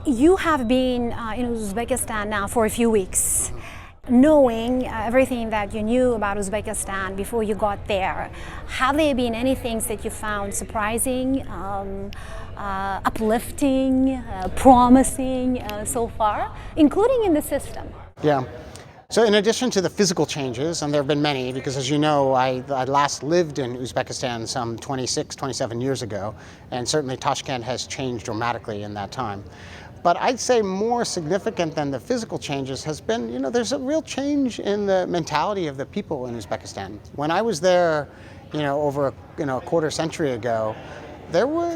You have been in Uzbekistan now for a few weeks. Knowing everything that you knew about Uzbekistan before you got there, have there been any things that you found surprising, uplifting, promising so far, including in the system? Yeah. So in addition to the physical changes, and there have been many, because as you know, I last lived in Uzbekistan some 26, 27 years ago, and certainly Tashkent has changed dramatically in that time. But I'd say more significant than the physical changes has been, there's a real change in the mentality of the people in Uzbekistan. When I was there, over a quarter century ago, there were,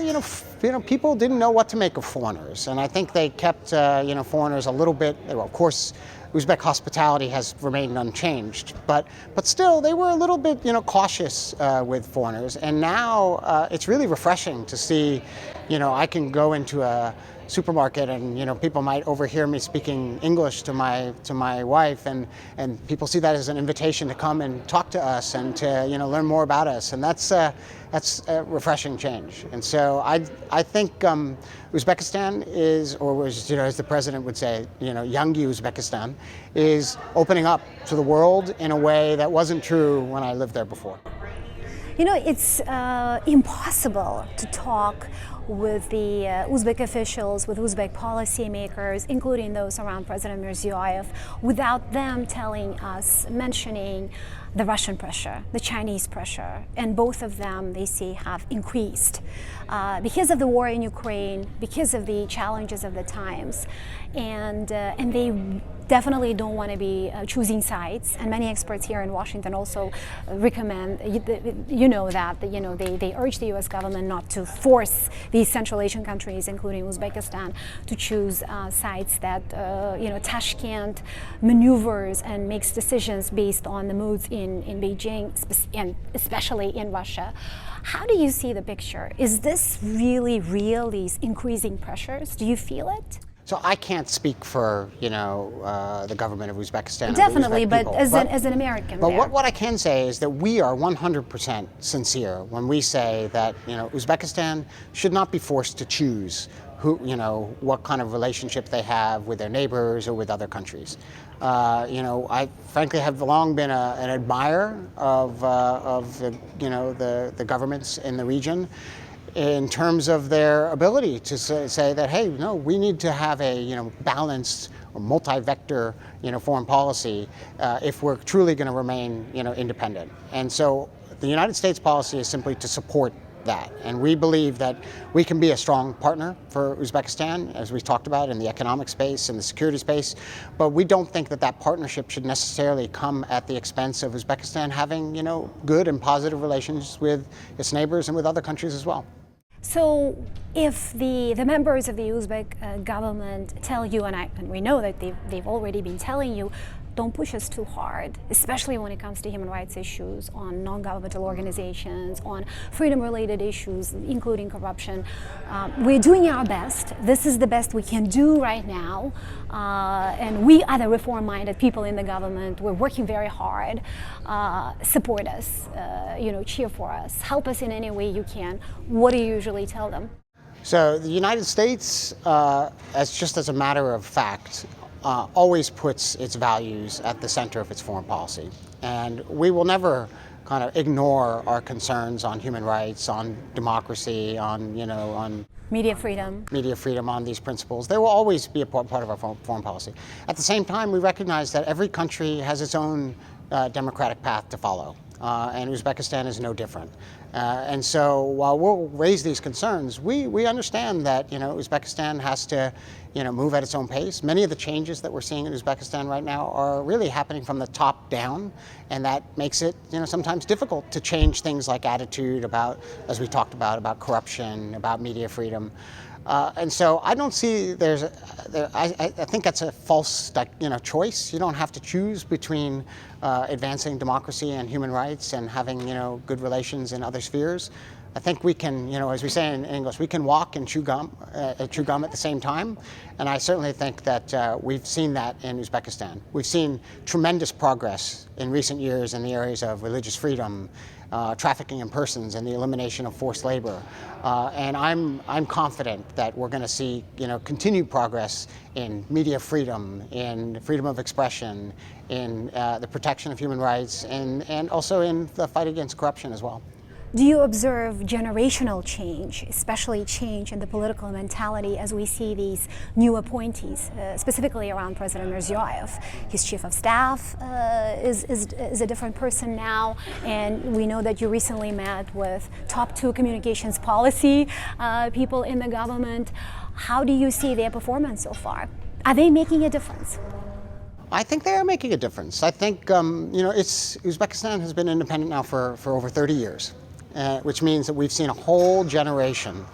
people didn't know what to make of foreigners, and I think they kept, foreigners a little bit. Well, of course, Uzbek hospitality has remained unchanged, but still, they were a little bit, cautious with foreigners. And now it's really refreshing to see, I can go into a supermarket and people might overhear me speaking English to my wife, and people see that as an invitation to come and talk to us and to learn more about us, and that's a refreshing change. And so I think Uzbekistan is, or as the president would say, Yangi Uzbekistan is opening up to the world in a way that wasn't true when I lived there before. It's impossible to talk with the Uzbek officials, with Uzbek policymakers, including those around President Mirziyoyev, without them telling us, mentioning the Russian pressure, the Chinese pressure, and both of them, they say, have increased because of the war in Ukraine, because of the challenges of the times, and they definitely don't want to be choosing sides. And many experts here in Washington also recommend, they urge the U.S. government not to force these Central Asian countries, including Uzbekistan, to choose sides that, Tashkent maneuvers and makes decisions based on the moods in Beijing, and especially in Russia. How do you see the picture? Is this really real, these increasing pressures? Do you feel it? So I can't speak for the government of Uzbekistan. Definitely, but as an American. But what I can say is that we are 100% sincere when we say that Uzbekistan should not be forced to choose what kind of relationship they have with their neighbors or with other countries. I frankly have long been an admirer of the governments in the region, in terms of their ability to say that, hey, no, we need to have a balanced or multi-vector foreign policy if we're truly going to remain independent. And so the United States policy is simply to support that, and we believe that we can be a strong partner for Uzbekistan, as we talked about, in the economic space and the security space, but we don't think that partnership should necessarily come at the expense of Uzbekistan having good and positive relations with its neighbors and with other countries as well. So if the members of the Uzbek government tell you, and we know that they've already been telling you, don't push us too hard, especially when it comes to human rights issues, on non-governmental organizations, on freedom-related issues, including corruption. We're doing our best. This is the best we can do right now. And we are the reform-minded people in the government. We're working very hard. Support us, cheer for us, help us in any way you can. What do you usually tell them? So the United States, as a matter of fact, always puts its values at the center of its foreign policy. And we will never kind of ignore our concerns on human rights, on democracy, on media freedom, on these principles. They will always be a part of our foreign policy. At the same time, we recognize that every country has its own democratic path to follow. And Uzbekistan is no different. And so while we'll raise these concerns, we understand that Uzbekistan has to move at its own pace. Many of the changes that we're seeing in Uzbekistan right now are really happening from the top down, and that makes it sometimes difficult to change things like attitude about, as we talked about corruption, about media freedom. And so I don't see I think that's a false choice. You don't have to choose between advancing democracy and human rights and having good relations in other spheres. I think we can, as we say in English, we can walk and chew gum at the same time. And I certainly think that we've seen that in Uzbekistan. We've seen tremendous progress in recent years in the areas of religious freedom, trafficking in persons and the elimination of forced labor. And I'm confident that we're going to see continued progress in media freedom, in freedom of expression, in the protection of human rights, and also in the fight against corruption as well. Do you observe generational change, especially change in the political mentality as we see these new appointees, specifically around President Mirziyoyev? His chief of staff is a different person now, and we know that you recently met with top 2 communications policy people in the government. How do you see their performance so far? Are they making a difference? I think they are making a difference. I think Uzbekistan has been independent now for over 30 years. Which means that we've seen a whole generation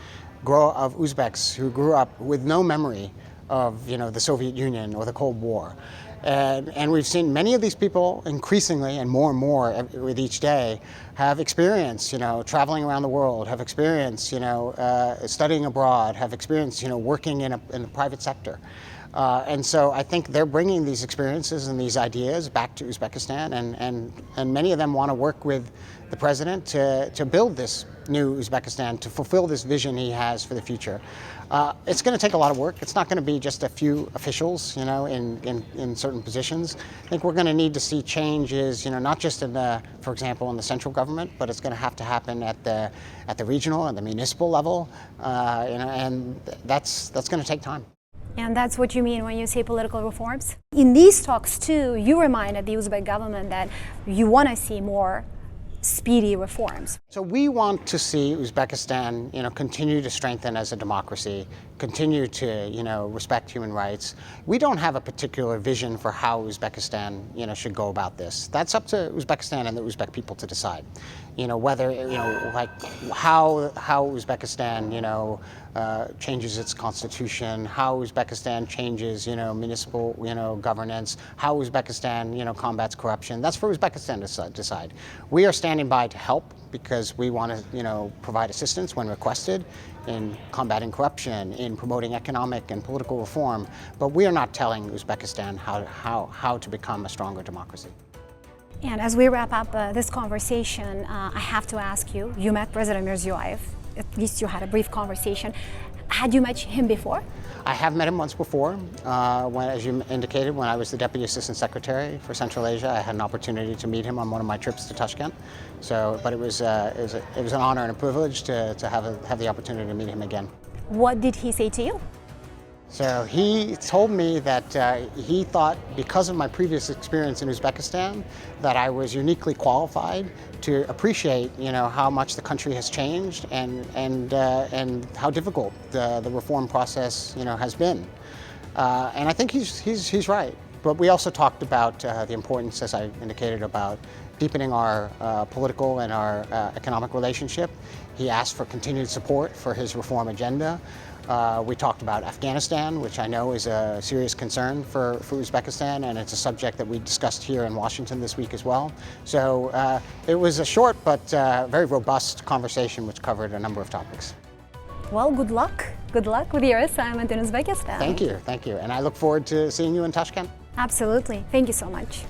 of Uzbeks who grew up with no memory of the Soviet Union or the Cold War. And we've seen many of these people increasingly and more with each day have experience, traveling around the world, have experience, studying abroad, have experience, working in the private sector. And so I think they're bringing these experiences and these ideas back to Uzbekistan, and many of them want to work with the president to build this new Uzbekistan, to fulfill this vision he has for the future. It's going to take a lot of work. It's not going to be just a few officials, in certain positions. I think we're going to need to see changes, not just for example, in the central government, but it's going to happen at the regional and the municipal level, and that's going to take time. And that's what you mean when you say political reforms? In these talks too, you reminded the Uzbek government that you want to see more speedy reforms. So we want to see Uzbekistan, continue to strengthen as a democracy, continue to, respect human rights. We don't have a particular vision for how Uzbekistan, should go about this. That's up to Uzbekistan and the Uzbek people to decide. Whether, like how Uzbekistan, changes its constitution, how Uzbekistan changes, municipal, governance, how Uzbekistan, combats corruption. That's for Uzbekistan to decide. We are standing by to help because we want to, provide assistance when requested in combating corruption, in promoting economic and political reform. But we are not telling Uzbekistan how to become a stronger democracy. And as we wrap up this conversation, I have to ask you, you met President Mirziyoyev, at least you had a brief conversation. Had you met him before? I have met him once before. As you indicated, when I was the Deputy Assistant Secretary for Central Asia, I had an opportunity to meet him on one of my trips to Tashkent. But it was an honor and a privilege to have the opportunity to meet him again. What did he say to you? So he told me that he thought, because of my previous experience in Uzbekistan, that I was uniquely qualified to appreciate, how much the country has changed and how difficult the reform process, has been. And I think he's right. But we also talked about the importance, as I indicated, about deepening our political and our economic relationship. He asked for continued support for his reform agenda. We talked about Afghanistan, which I know is a serious concern for Uzbekistan, and it's a subject that we discussed here in Washington this week as well. So it was a short but very robust conversation which covered a number of topics. Well, good luck. Good luck with your assignment in Uzbekistan. Thank you. And I look forward to seeing you in Tashkent. Absolutely. Thank you so much.